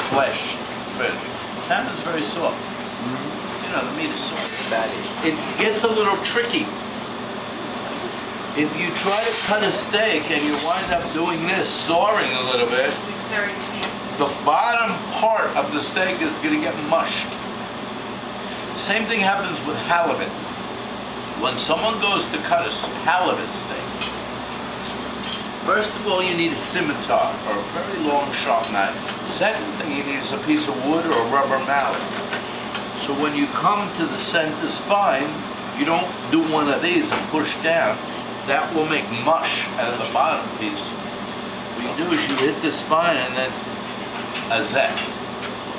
flesh fish. Salmon's very soft. You know, the meat is soft. Fatty. It gets a little tricky. If you try to cut a steak and you wind up doing this, sawing a little bit, the bottom part of the steak is going to get mushed. Same thing happens with halibut. When someone goes to cut a halibut steak, first of all, you need a scimitar or a very long, sharp knife. Second thing you need is a piece of wood or a rubber mallet. So when you come to the center spine, you don't do one of these and push down. That will make mush out of the bottom piece. What you do is you hit the spine and then a zetz.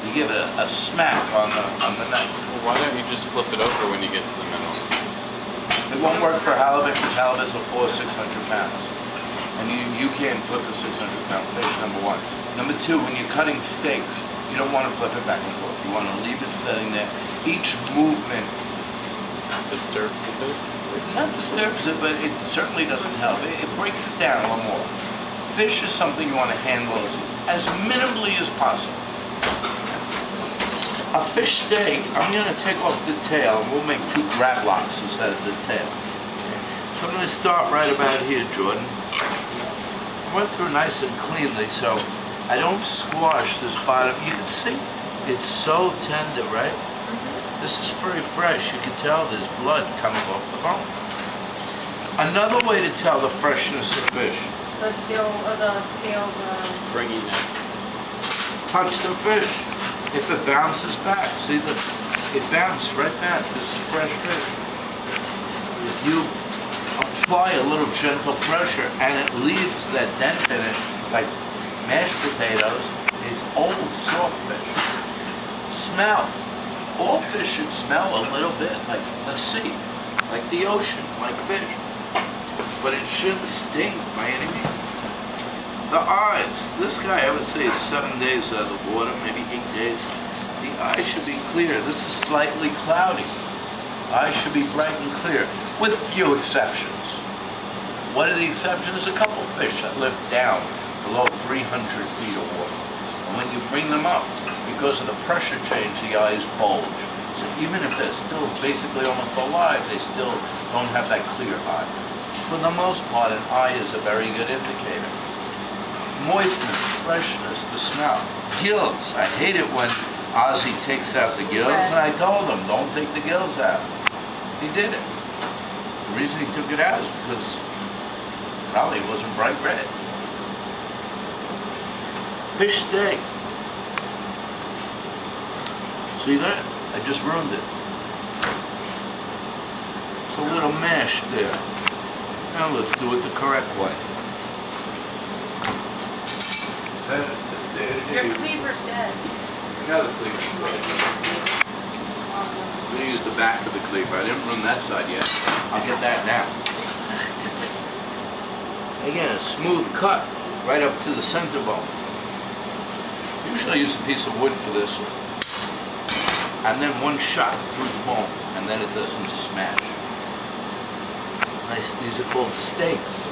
You give it a smack on the knife. Well, why don't you just flip it over when you get to the middle? It won't work for halibut because halibuts will 400 or 600 pounds. And you can't flip a 600-pound fish, number one. Number two, when you're cutting steaks, you don't want to flip it back and forth. You want to leave it sitting there. Each movement Disturbs the fish? not disturbs it, but it certainly doesn't help. It breaks it down a little more. Fish is something you want to handle as minimally as possible. A fish steak, I'm going to take off the tail, and we'll make 2 grab locks instead of the tail. So I'm going to start right about here, Jordan. I went through nice and cleanly, so I don't squash this bottom. You can see it's so tender, right? This is very fresh. You can tell there's blood coming off the bone. Another way to tell the freshness of fish. It's the gill or the scales are Springiness. Touch the fish. If it bounces back, see it bounced right back. This is fresh fish. If you apply a little gentle pressure and it leaves that dent in it, like mashed potatoes, it's old soft fish. Smell. All fish should smell a little bit like the sea, like the ocean, like fish. But it shouldn't stink by any means. The eyes. This guy, I would say, is 7 days out of the water, maybe 8 days. The eyes should be clear. This is slightly cloudy. Eyes should be bright and clear, with few exceptions. What are the exceptions? A couple fish that live down below 300 feet of water. And when you bring them up, because of the pressure change, the eyes bulge. So even if they're still basically almost alive, they still don't have that clear eye. For the most part, an eye is a very good indicator. Moistness, freshness, the smell. Gills. I hate it when Ozzy takes out the gills, and I told him, don't take the gills out. He did it. The reason he took it out is because probably it wasn't bright red. Fish steak. See that? I just ruined it. It's a little mash there. Now let's do it the correct way. your cleaver's dead. Another cleaver. I'm going to use the back of the cleaver. I didn't run that side yet. I'll get that now. Again, a smooth cut right up to the center bone. Usually I use a piece of wood for this. And then one shot through the bone, and then it doesn't smash. Nice. These are called steaks.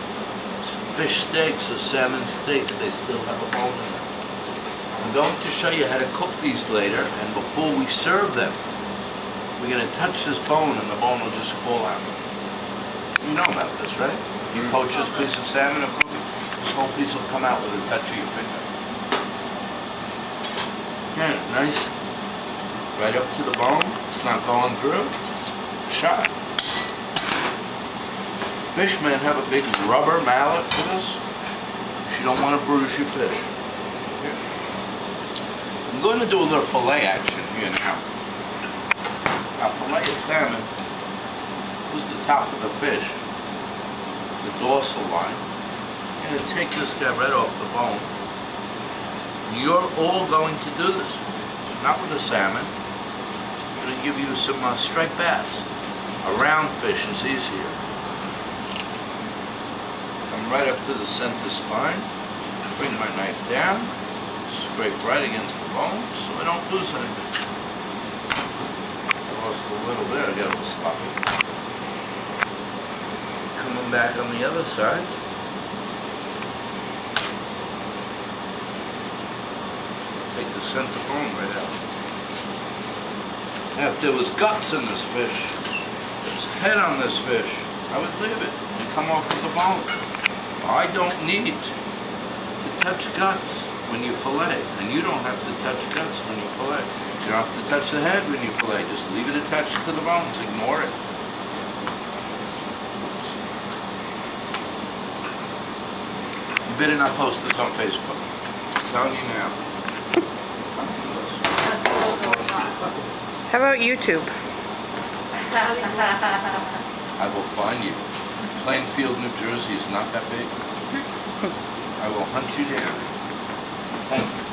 Fish steaks or salmon steaks, they still have a bone in them. I'm going to show you how to cook these later, and before we serve them, we're going to touch this bone and the bone will just fall out. You know about this, right? If you poach this piece of salmon or cook it, this whole piece will come out with a touch of your finger. Okay, nice. Right up to the bone. It's not going through. Shot. Fishermen have a big rubber mallet for this. You don't want to bruise your fish. Okay. I'm going to do a little fillet action here now. Our fillet of salmon. This is the top of the fish. The dorsal line. I'm going to take this guy right off the bone. You're all going to do this. Not with a salmon. I'm going to give you some striped bass. A round fish is easier. Come right up to the center spine. Bring my knife down. Scrape right against the bone so I don't lose anything. I lost a little there. I got a little sloppy. Coming back on the other side. Take the center bone right out. Now, if there was guts in this fish, there's head on this fish, I would leave it and come off with the bone. I don't need to touch guts when you fillet, and you don't have to touch guts when you fillet. You don't have to touch the head when you fillet. Just leave it attached to the bones. Ignore it. Oops. You better not post this on Facebook. I'm telling you now. How about YouTube? I will find you. Plainfield, New Jersey is not that big. I will hunt you down. Thank you.